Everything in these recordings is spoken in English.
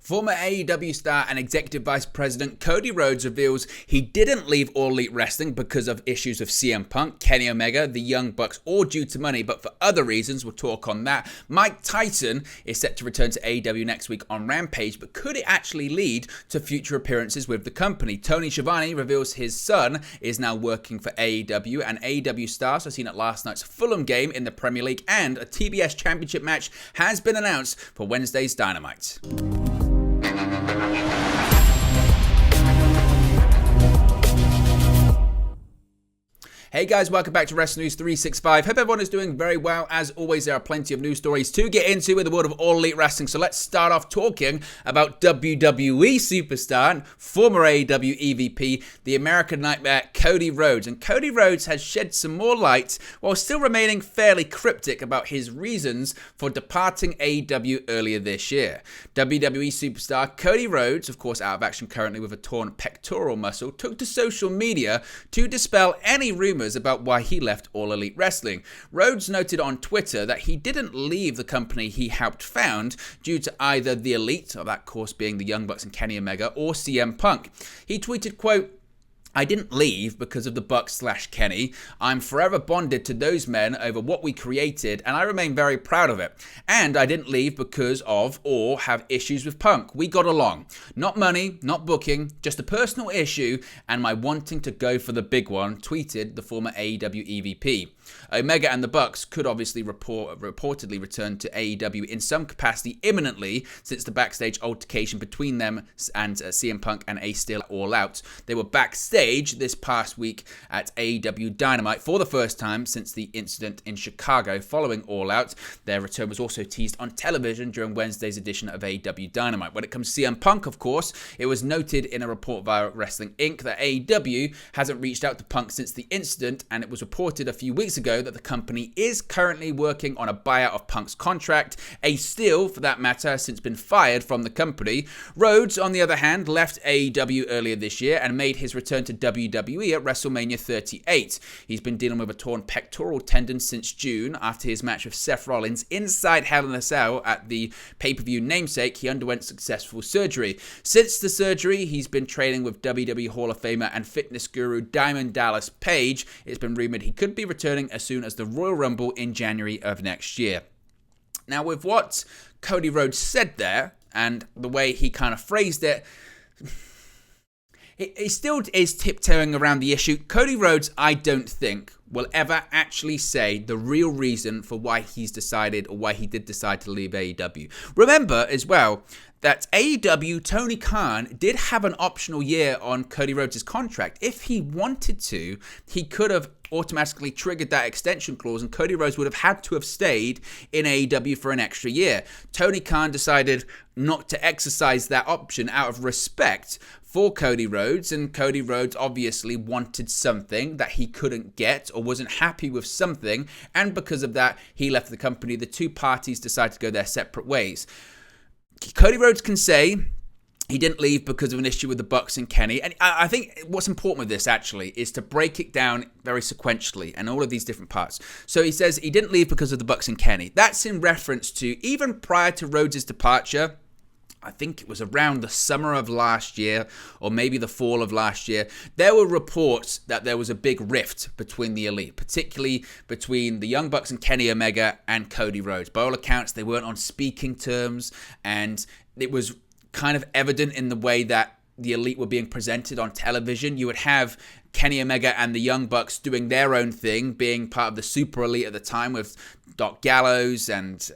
Former AEW star and Executive Vice President Cody Rhodes reveals he didn't leave All Elite Wrestling because of issues with CM Punk, Kenny Omega, the Young Bucks, or due to money, but for other reasons. We'll talk on that. Mike Tyson is set to return to AEW next week on Rampage, but could it actually lead to future appearances with the company? Tony Schiavone reveals his son is now working for AEW, and AEW stars are seen at last night's Fulham game in the Premier League, and a TBS Championship match has been announced for Wednesday's Dynamite. Hey guys, welcome back to Wrestling News 365. Hope everyone is doing very well. As always, there are plenty of news stories to get into in the world of All Elite Wrestling. So let's start off talking about WWE superstar and former AEW EVP, the American Nightmare, Cody Rhodes. And Cody Rhodes has shed some more light while still remaining fairly cryptic about his reasons for departing AEW earlier this year. WWE superstar Cody Rhodes, of course out of action currently with a torn pectoral muscle, took to social media to dispel any rumors about why he left All Elite Wrestling. Rhodes noted on Twitter that he didn't leave the company he helped found due to either the Elite, or that course being the Young Bucks and Kenny Omega, or CM Punk. He tweeted, quote, "I didn't leave because of the Bucks/Kenny. I'm forever bonded to those men over what we created, and I remain very proud of it. And I didn't leave because of or have issues with Punk. We got along. Not money, not booking, just a personal issue and my wanting to go for the big one," tweeted the former AEW EVP. Omega and the Bucks could obviously reportedly return to AEW in some capacity imminently, since the backstage altercation between them and CM Punk and Ace Steel All Out. They were backstage this past week at AEW Dynamite for the first time since the incident in Chicago following All Out. Their return was also teased on television during Wednesday's edition of AEW Dynamite. When it comes to CM Punk, of course, it was noted in a report via Wrestling Inc. that AEW hasn't reached out to Punk since the incident, and it was reported a few weeks ago that the company is currently working on a buyout of Punk's contract. Ace Steel, for that matter, has since been fired from the company. Rhodes, on the other hand, left AEW earlier this year and made his return to WWE at WrestleMania 38. He's been dealing with a torn pectoral tendon since June. After his match with Seth Rollins inside Hell in a Cell at the pay-per-view Namesake, he underwent successful surgery. Since the surgery, he's been training with WWE Hall of Famer and fitness guru Diamond Dallas Page. It's been rumored he could be returning as soon as the Royal Rumble in January of next year. Now, with what Cody Rhodes said there and the way he kind of phrased it, he still is tiptoeing around the issue. Cody Rhodes, I don't think, will ever actually say the real reason for why he's decided, or why he did decide to leave AEW. Remember as well that AEW, Tony Khan, did have an optional year on Cody Rhodes' contract. If he wanted to, he could have automatically triggered that extension clause, and Cody Rhodes would have had to have stayed in AEW for an extra year. Tony Khan decided not to exercise that option out of respect for Cody Rhodes, and Cody Rhodes obviously wanted something that he couldn't get or wasn't happy with something, and because of that, he left the company. The two parties decided to go their separate ways. Cody Rhodes can say he didn't leave because of an issue with the Bucks and Kenny. And I think what's important with this, actually, is to break it down very sequentially and all of these different parts. So he says he didn't leave because of the Bucks and Kenny. That's in reference to, even prior to Rhodes' departure, I think it was around the summer of last year, or maybe the fall of last year, there were reports that there was a big rift between the Elite, particularly between the Young Bucks and Kenny Omega and Cody Rhodes. By all accounts, they weren't on speaking terms, and it was kind of evident in the way that the Elite were being presented on television. You would have Kenny Omega and the Young Bucks doing their own thing, being part of the Super Elite at the time with Doc Gallows and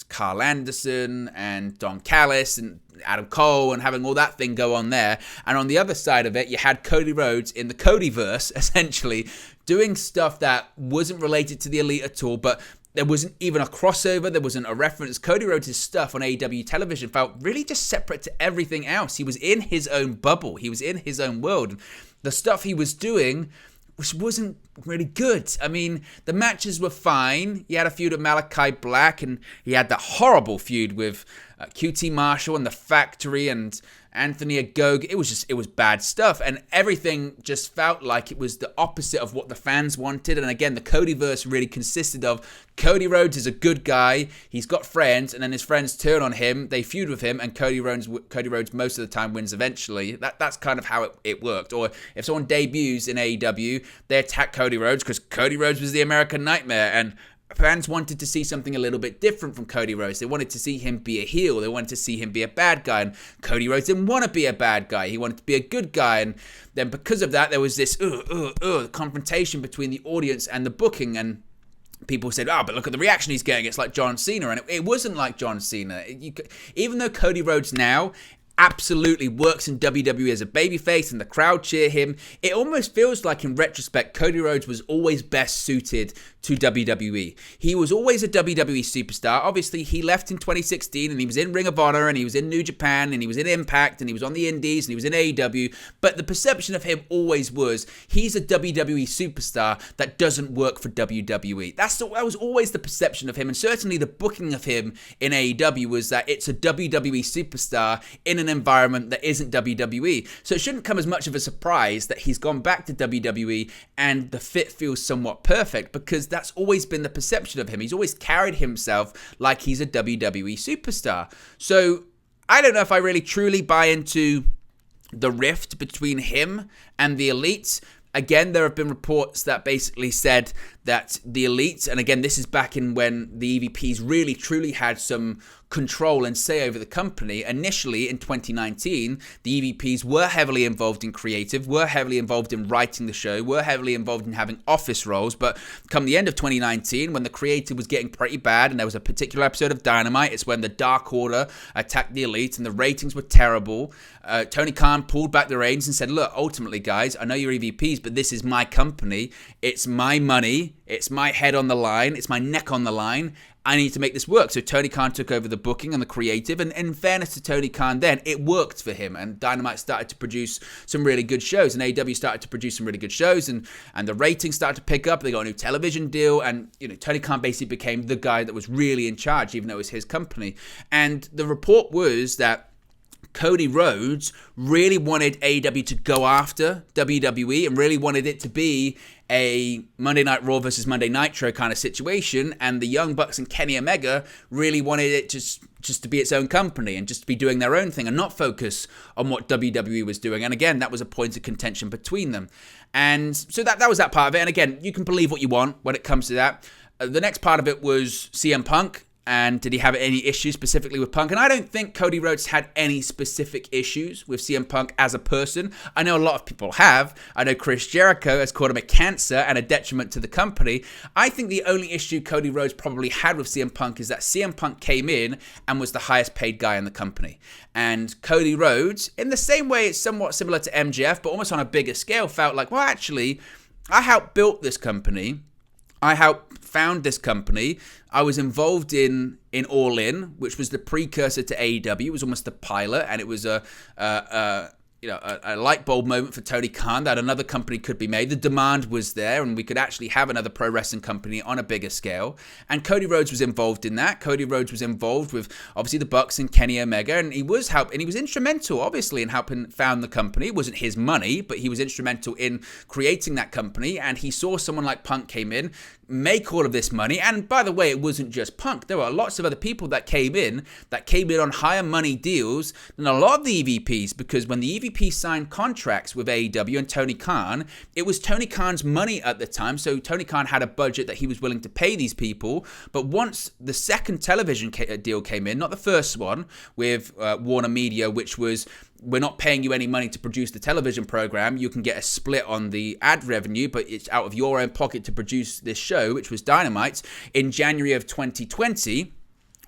Carl Anderson and Don Callis and Adam Cole, and having all that thing go on there. And on the other side of it, you had Cody Rhodes in the Codyverse, essentially, doing stuff that wasn't related to the Elite at all, but there wasn't even a crossover. There wasn't a reference. Cody Rhodes' stuff on AEW television felt really just separate to everything else. He was in his own bubble. He was in his own world. The stuff he was doing, which wasn't really good. I mean, the matches were fine. He had a feud with Malachi Black, and he had that horrible feud with QT Marshall and the Factory and Anthony Agogo. It was bad stuff, and everything just felt like it was the opposite of what the fans wanted. And again, the Codyverse really consisted of Cody Rhodes is a good guy, he's got friends, and then his friends turn on him, they feud with him, and Cody Rhodes most of the time wins eventually. That's kind of how it worked. Or if someone debuts in AEW, they attack Cody Rhodes because Cody Rhodes was the American Nightmare, and fans wanted to see something a little bit different from Cody Rhodes. They wanted to see him be a heel. They wanted to see him be a bad guy. And Cody Rhodes didn't want to be a bad guy. He wanted to be a good guy. And then because of that, there was this confrontation between the audience and the booking. And people said, but look at the reaction he's getting. It's like John Cena. And it wasn't like John Cena. Even though Cody Rhodes now absolutely works in WWE as a babyface and the crowd cheer him, it almost feels like in retrospect Cody Rhodes was always best suited to WWE. He was always a WWE superstar. Obviously he left in 2016 and he was in Ring of Honor and he was in New Japan and he was in Impact and he was on the Indies and he was in AEW, but the perception of him always was he's a WWE superstar that doesn't work for WWE. That was always the perception of him, and certainly the booking of him in AEW was that it's a WWE superstar in an environment that isn't WWE. So it shouldn't come as much of a surprise that he's gone back to WWE and the fit feels somewhat perfect, because that's always been the perception of him. He's always carried himself like he's a WWE superstar. So I don't know if I really truly buy into the rift between him and the Elite. Again, there have been reports that basically said that the Elite, and again, this is back in when the EVPs really truly had some control and say over the company. Initially in 2019, the EVPs were heavily involved in creative, were heavily involved in writing the show, were heavily involved in having office roles. But come the end of 2019, when the creative was getting pretty bad and there was a particular episode of Dynamite, it's when the Dark Order attacked the Elite and the ratings were terrible. Tony Khan pulled back the reins and said, look, ultimately guys, I know you're EVPs, but this is my company. It's my money. It's my head on the line. It's my neck on the line. I need to make this work. So Tony Khan took over the booking and the creative, and in fairness to Tony Khan then, it worked for him, and Dynamite started to produce some really good shows, and AEW started to produce some really good shows, and the ratings started to pick up. They got a new television deal, and Tony Khan basically became the guy that was really in charge, even though it was his company. And the report was that Cody Rhodes really wanted AEW to go after WWE and really wanted it to be a Monday Night Raw versus Monday Nitro kind of situation, and the Young Bucks and Kenny Omega really wanted it just to be its own company and just to be doing their own thing and not focus on what WWE was doing. And again, that was a point of contention between them. And so that was that part of it. And again, you can believe what you want when it comes to that. The next part of it was CM Punk. And did he have any issues specifically with Punk? And I don't think Cody Rhodes had any specific issues with CM Punk as a person. I know a lot of people have. I know Chris Jericho has called him a cancer and a detriment to the company. I think the only issue Cody Rhodes probably had with CM Punk is that CM Punk came in and was the highest paid guy in the company. And Cody Rhodes, in the same way it's somewhat similar to MJF, but almost on a bigger scale, felt like, well, actually, I helped build this company. I helped found this company. I was involved in All In, which was the precursor to AEW. It was almost the pilot, and it was a light bulb moment for Tony Khan that another company could be made. The demand was there, and we could actually have another pro wrestling company on a bigger scale. And Cody Rhodes was involved in that. Cody Rhodes was involved with obviously the Bucks and Kenny Omega, and he was instrumental, obviously, in helping found the company. It wasn't his money, but he was instrumental in creating that company. And he saw someone like Punk came in, make all of this money. And by the way, it wasn't just Punk. There were lots of other people that came in on higher money deals than a lot of the EVPs, because when the EVPs signed contracts with AEW and Tony Khan, it was Tony Khan's money at the time. So Tony Khan had a budget that he was willing to pay these people. But once the second television deal came in, not the first one with Warner Media, which was, we're not paying you any money to produce the television program. You can get a split on the ad revenue, but it's out of your own pocket to produce this show, which was Dynamite, in January of 2020.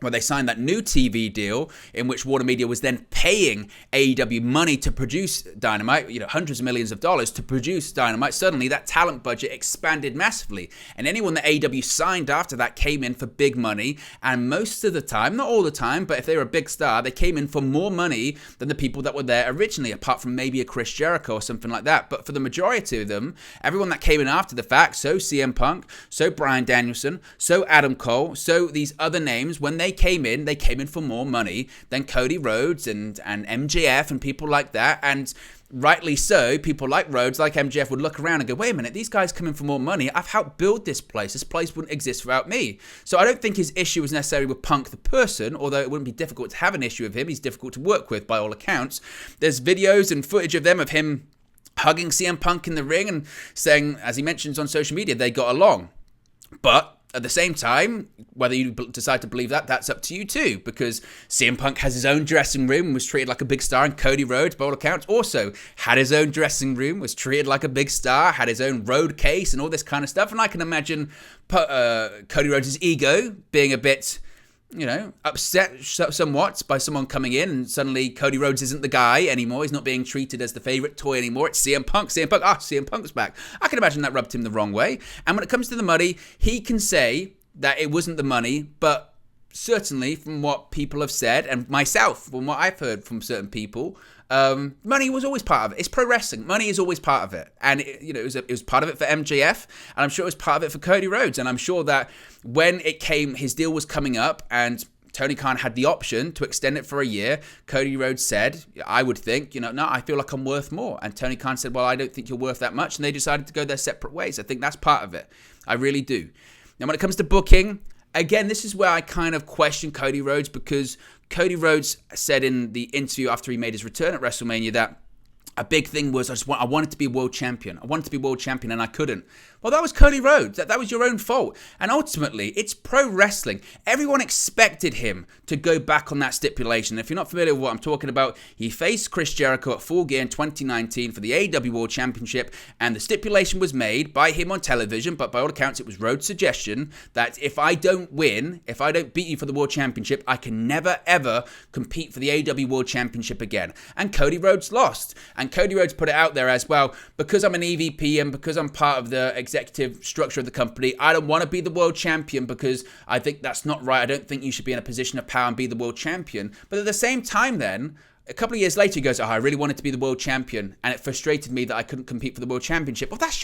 Where they signed that new TV deal in which Warner Media was then paying AEW money to produce Dynamite, hundreds of millions of dollars to produce Dynamite. Suddenly that talent budget expanded massively. And anyone that AEW signed after that came in for big money. And most of the time, not all the time, but if they were a big star, they came in for more money than the people that were there originally, apart from maybe a Chris Jericho or something like that. But for the majority of them, everyone that came in after the fact, so CM Punk, so Bryan Danielson, so Adam Cole, so these other names, when they they came in for more money than Cody Rhodes and MJF and people like that. And rightly so, people like Rhodes, like MJF would look around and go, wait a minute, these guys come in for more money. I've helped build this place. This place wouldn't exist without me. So I don't think his issue was necessarily with Punk the person, although it wouldn't be difficult to have an issue with him. He's difficult to work with by all accounts. There's videos and footage of him hugging CM Punk in the ring and saying, as he mentions on social media, they got along. But at the same time, whether you decide to believe that, that's up to you too, because CM Punk has his own dressing room and was treated like a big star, and Cody Rhodes, by all accounts, also had his own dressing room, was treated like a big star, had his own road case and all this kind of stuff. And I can imagine Cody Rhodes' ego being a bit, upset somewhat by someone coming in and suddenly Cody Rhodes isn't the guy anymore. He's not being treated as the favourite toy anymore. It's CM Punk. CM Punk's back. I can imagine that rubbed him the wrong way. And when it comes to the money, he can say that it wasn't the money, but certainly from what people have said, and myself, from what I've heard from certain people, money was always part of it. It's pro wrestling. Money is always part of it. And it was part of it for MJF, and I'm sure it was part of it for Cody Rhodes. And I'm sure that when his deal was coming up and Tony Khan had the option to extend it for a year, Cody Rhodes said, I would think, no, I feel like I'm worth more. And Tony Khan said, well, I don't think you're worth that much. And they decided to go their separate ways. I think that's part of it. I really do. Now, when it comes to booking, again, this is where I kind of question Cody Rhodes, because Cody Rhodes said in the interview after he made his return at WrestleMania that a big thing was I wanted to be world champion. I wanted to be world champion and I couldn't. Well, that was Cody Rhodes. That was your own fault. And ultimately, it's pro wrestling. Everyone expected him to go back on that stipulation. If you're not familiar with what I'm talking about, he faced Chris Jericho at Full Gear in 2019 for the AEW World Championship, and the stipulation was made by him on television, but by all accounts, it was Rhodes' suggestion that if I don't beat you for the World Championship, I can never, ever compete for the AEW World Championship again. And Cody Rhodes lost. And Cody Rhodes put it out there as, well, because I'm an EVP and because I'm part of the executive structure of the company, I don't want to be the world champion because I think that's not right. I don't think you should be in a position of power and be the world champion. But at the same time then, a couple of years later, he goes, I really wanted to be the world champion, and it frustrated me that I couldn't compete for the world championship. Well, that's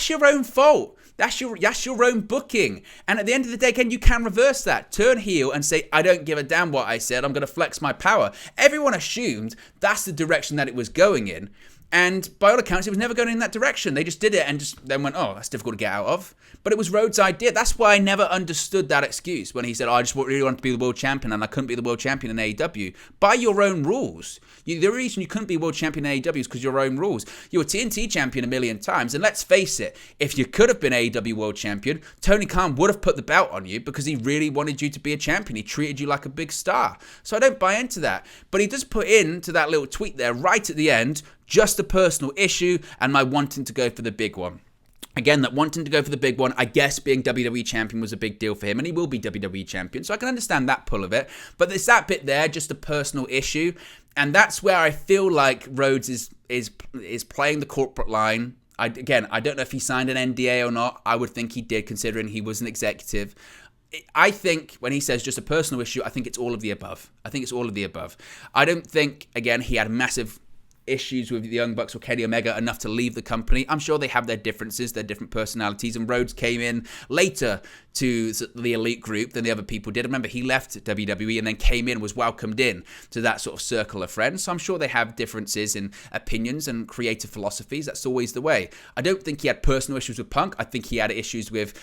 your own fault. That's your own booking. And at the end of the day, again, you can reverse that. Turn heel and say, I don't give a damn what I said. I'm going to flex my power. Everyone assumed that's the direction that it was going in. And by all accounts, it was never going in that direction. They just did it and just then went, oh, that's difficult to get out of. But it was Rhodes' idea. That's why I never understood that excuse when he said, I just really wanted to be the world champion and I couldn't be the world champion in AEW. By your own rules. The reason you couldn't be world champion in AEW is because your own rules. You were TNT champion a million times. And let's face it, if you could have been AEW world champion, Tony Khan would have put the belt on you because he really wanted you to be a champion. He treated you like a big star. So I don't buy into that. But he does put into that little tweet there right at the end, just a personal issue and my wanting to go for the big one. Again, that wanting to go for the big one, I guess being WWE champion was a big deal for him, and he will be WWE champion, so I can understand that pull of it. But there's that bit there, just a personal issue, and that's where I feel like Rhodes is playing the corporate line. I don't know if he signed an NDA or not. I would think he did, considering he was an executive. I think when he says just a personal issue, I think it's all of the above. I don't think, again, he had massive issues with the Young Bucks or Kenny Omega enough to leave the company. I'm sure they have their differences, their different personalities, and Rhodes came in later to the elite group than the other people did. Remember, he left WWE and then came in, was welcomed in to that sort of circle of friends. So I'm sure they have differences in opinions and creative philosophies. That's always the way. I don't think he had personal issues with Punk. I think he had issues with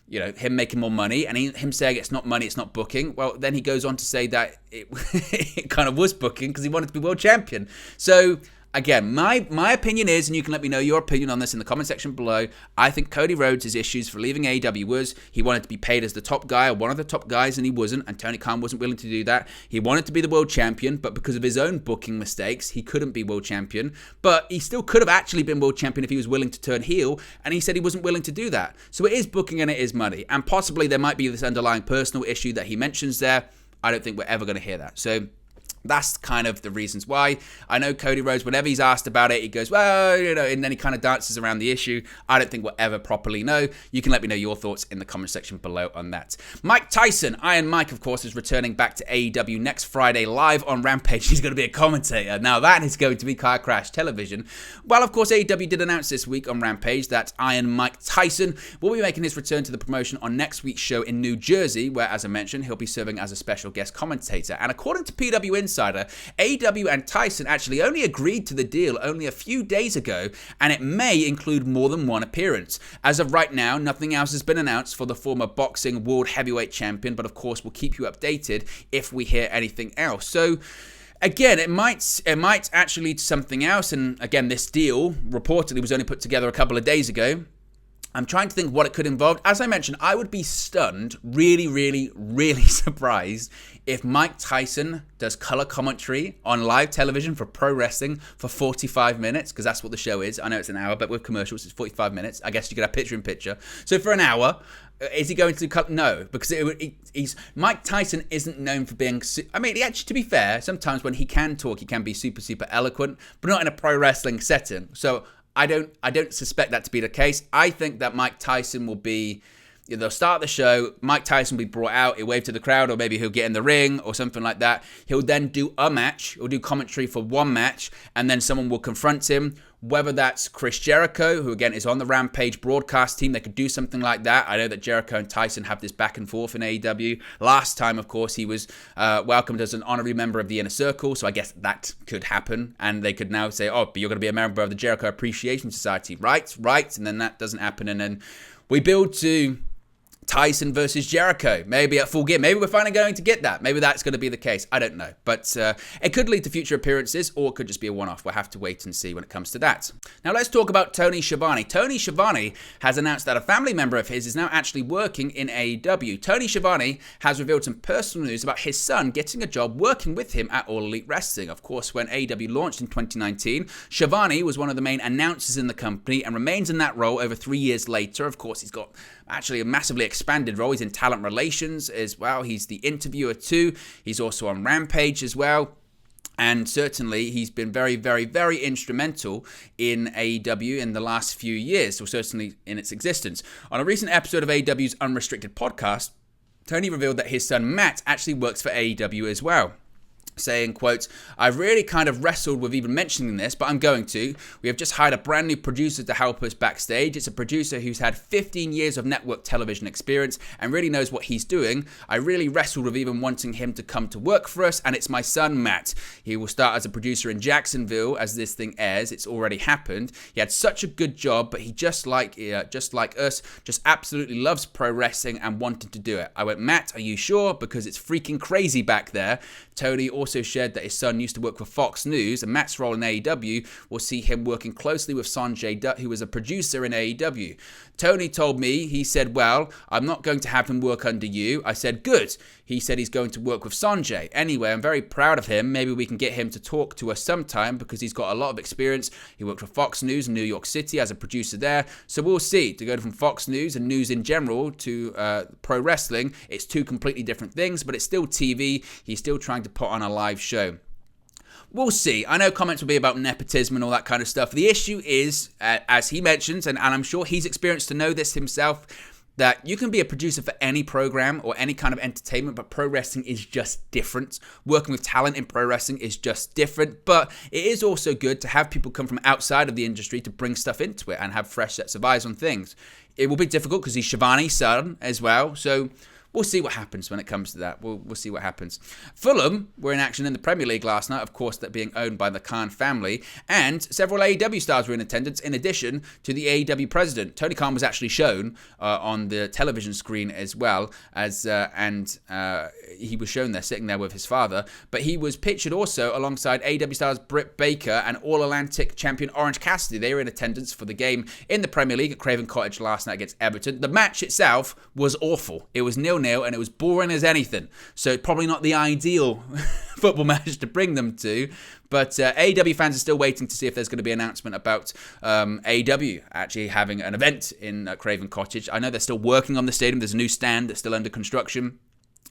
him making more money and him saying it's not money, it's not booking. Well, then he goes on to say that it kind of was booking because he wanted to be world champion. So again, my opinion is, and you can let me know your opinion on this in the comment section below, I think Cody Rhodes' issues for leaving AEW was he wanted to be paid as the top guy or one of the top guys, and he wasn't, and Tony Khan wasn't willing to do that. He wanted to be the world champion, but because of his own booking mistakes, he couldn't be world champion. But he still could have actually been world champion if he was willing to turn heel, and he said he wasn't willing to do that. So it is booking and it is money, and possibly there might be this underlying personal issue that he mentions there. I don't think we're ever going to hear that. So That's kind of the reasons why. I know Cody Rhodes, whenever he's asked about it, he goes, well, and then he kind of dances around the issue. I don't think we'll ever properly know. You can let me know your thoughts in the comment section below on that. Mike Tyson, Iron Mike, of course, is returning back to AEW next Friday live on Rampage. He's going to be a commentator. Now, that is going to be Car Crash Television. Well, of course, AEW did announce this week on Rampage that Iron Mike Tyson will be making his return to the promotion on next week's show in New Jersey, where, as I mentioned, he'll be serving as a special guest commentator. And according to PW Insider, AEW and Tyson actually only agreed to the deal only a few days ago, and it may include more than one appearance. As of right now, nothing else has been announced for the former boxing world heavyweight champion, but of course we'll keep you updated if we hear anything else. So again, it might actually lead to something else, and again, this deal reportedly was only put together a couple of days ago. I'm trying to think what it could involve. As I mentioned, I would be stunned, really, really, really surprised if Mike Tyson does color commentary on live television for pro wrestling for 45 minutes, because that's what the show is. I know it's an hour, but with commercials, it's 45 minutes. I guess you could have picture-in-picture. So for an hour, is he going to do no, because Mike Tyson isn't known for being. I mean, actually, to be fair, sometimes when he can talk, he can be super, super eloquent, but not in a pro wrestling setting. So I don't suspect that to be the case. I think that Mike Tyson will be. They'll start the show. Mike Tyson will be brought out. He'll wave to the crowd, or maybe he'll get in the ring or something like that. He'll then do a match. He'll do commentary for one match, and then someone will confront him. Whether that's Chris Jericho, who again is on the Rampage broadcast team, they could do something like that. I know that Jericho and Tyson have this back and forth in AEW. Last time, of course, he was welcomed as an honorary member of the Inner Circle, so I guess that could happen. And they could now say, oh, but you're going to be a member of the Jericho Appreciation Society, right? And then that doesn't happen, and then we build to Tyson versus Jericho, maybe at Full Gear. Maybe we're finally going to get that. Maybe that's going to be the case. I don't know. But it could lead to future appearances, or it could just be a one-off. We'll have to wait and see when it comes to that. Now let's talk about Tony Schiavone. Tony Schiavone has announced that a family member of his is now actually working in AEW. Tony Schiavone has revealed some personal news about his son getting a job working with him at All Elite Wrestling. Of course, when AEW launched in 2019, Schiavone was one of the main announcers in the company and remains in that role over 3 years later. Of course, he's got actually a massively expanded role. He's in talent relations as well. He's the interviewer too. He's also on Rampage as well. And certainly he's been very, very, very instrumental in AEW in the last few years, or certainly in its existence. On a recent episode of AEW's Unrestricted podcast, Tony revealed that his son Matt actually works for AEW as well, saying, quote, I've really kind of wrestled with even mentioning this, but I'm going to. We have just hired a brand new producer to help us backstage. It's a producer who's had 15 years of network television experience and really knows what he's doing. I really wrestled with even wanting him to come to work for us, and it's my son, Matt. He will start as a producer in Jacksonville as this thing airs. It's already happened. He had such a good job, but he just like us, just absolutely loves pro wrestling and wanted to do it. I went, Matt, are you sure? Because it's freaking crazy back there. Tony also shared that his son used to work for Fox News, and Matt's role in AEW will see him working closely with Sanjay Dutt, who was a producer in AEW. Tony told me, he said, well, I'm not going to have him work under you. I said, good. He said he's going to work with Sanjay. Anyway, I'm very proud of him. Maybe we can get him to talk to us sometime because he's got a lot of experience. He worked for Fox News in New York City as a producer there. So we'll see. To go from Fox News and news in general to pro wrestling, it's two completely different things, but it's still TV. He's still trying to put on a live show. We'll see. I know comments will be about nepotism and all that kind of stuff. The issue is, as he mentions, and I'm sure he's experienced to know this himself, that you can be a producer for any program or any kind of entertainment, but pro wrestling is just different. Working with talent in pro wrestling is just different, but it is also good to have people come from outside of the industry to bring stuff into it and have fresh sets of eyes on things. It will be difficult because he's Schiavone's son as well, so we'll see what happens when it comes to that. We'll see what happens. Fulham were in action in the Premier League last night, of course, that being owned by the Khan family, and several AEW stars were in attendance, in addition to the AEW president. Tony Khan was actually shown on the television screen as well, he was shown there, sitting there with his father, but he was pictured also alongside AEW stars Britt Baker and All-Atlantic champion Orange Cassidy. They were in attendance for the game in the Premier League at Craven Cottage last night against Everton. The match itself was awful. It was 0-0, and it was boring as anything. So probably not the ideal football match to bring them to. But AEW fans are still waiting to see if there's going to be an announcement about AEW actually having an event in Craven Cottage. I know they're still working on the stadium. There's a new stand that's still under construction.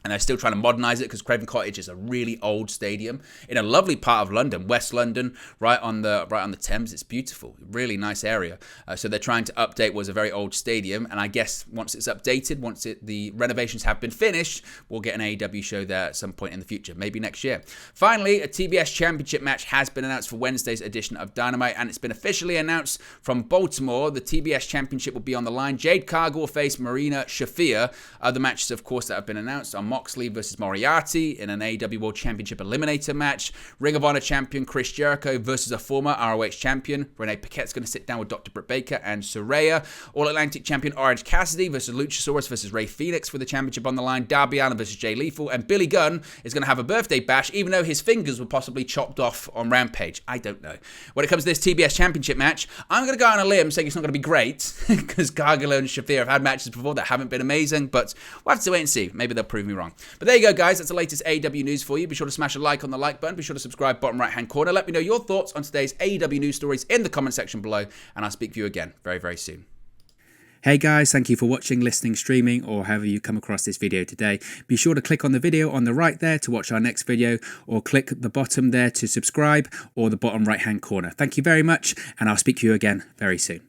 And they're still trying to modernise it because Craven Cottage is a really old stadium in a lovely part of London, West London, right on the Thames. It's beautiful, really nice area. So they're trying to update what was a very old stadium, and I guess once it's updated, the renovations have been finished, we'll get an AEW show there at some point in the future, maybe next year. Finally, a TBS Championship match has been announced for Wednesday's edition of Dynamite, and it's been officially announced from Baltimore. The TBS Championship will be on the line. Jade Cargill will face Marina Shafir. Other matches, of course, that have been announced are Moxley versus Moriarty in an AEW World Championship Eliminator match. Ring of Honor champion Chris Jericho versus a former ROH champion. Renee Paquette's going to sit down with Dr. Britt Baker and Saraya. All Atlantic champion Orange Cassidy versus Luchasaurus versus Rey Fenix for the championship on the line. Darby Allin versus Jay Lethal. And Billy Gunn is going to have a birthday bash, even though his fingers were possibly chopped off on Rampage. I don't know. When it comes to this TBS Championship match, I'm going to go on a limb saying it's not going to be great because Gargano and Shafir have had matches before that haven't been amazing, but we'll have to wait and see. Maybe they'll prove me wrong. But there you go, guys. That's the latest AEW news for you. Be sure to smash a like on the like button. Be sure to subscribe, bottom right-hand corner. Let me know your thoughts on today's AEW news stories in the comment section below, and I'll speak to you again very, very soon. Hey guys, thank you for watching, listening, streaming, or however you come across this video today. Be sure to click on the video on the right there to watch our next video, or click the bottom there to subscribe, or the bottom right-hand corner. Thank you very much, and I'll speak to you again very soon.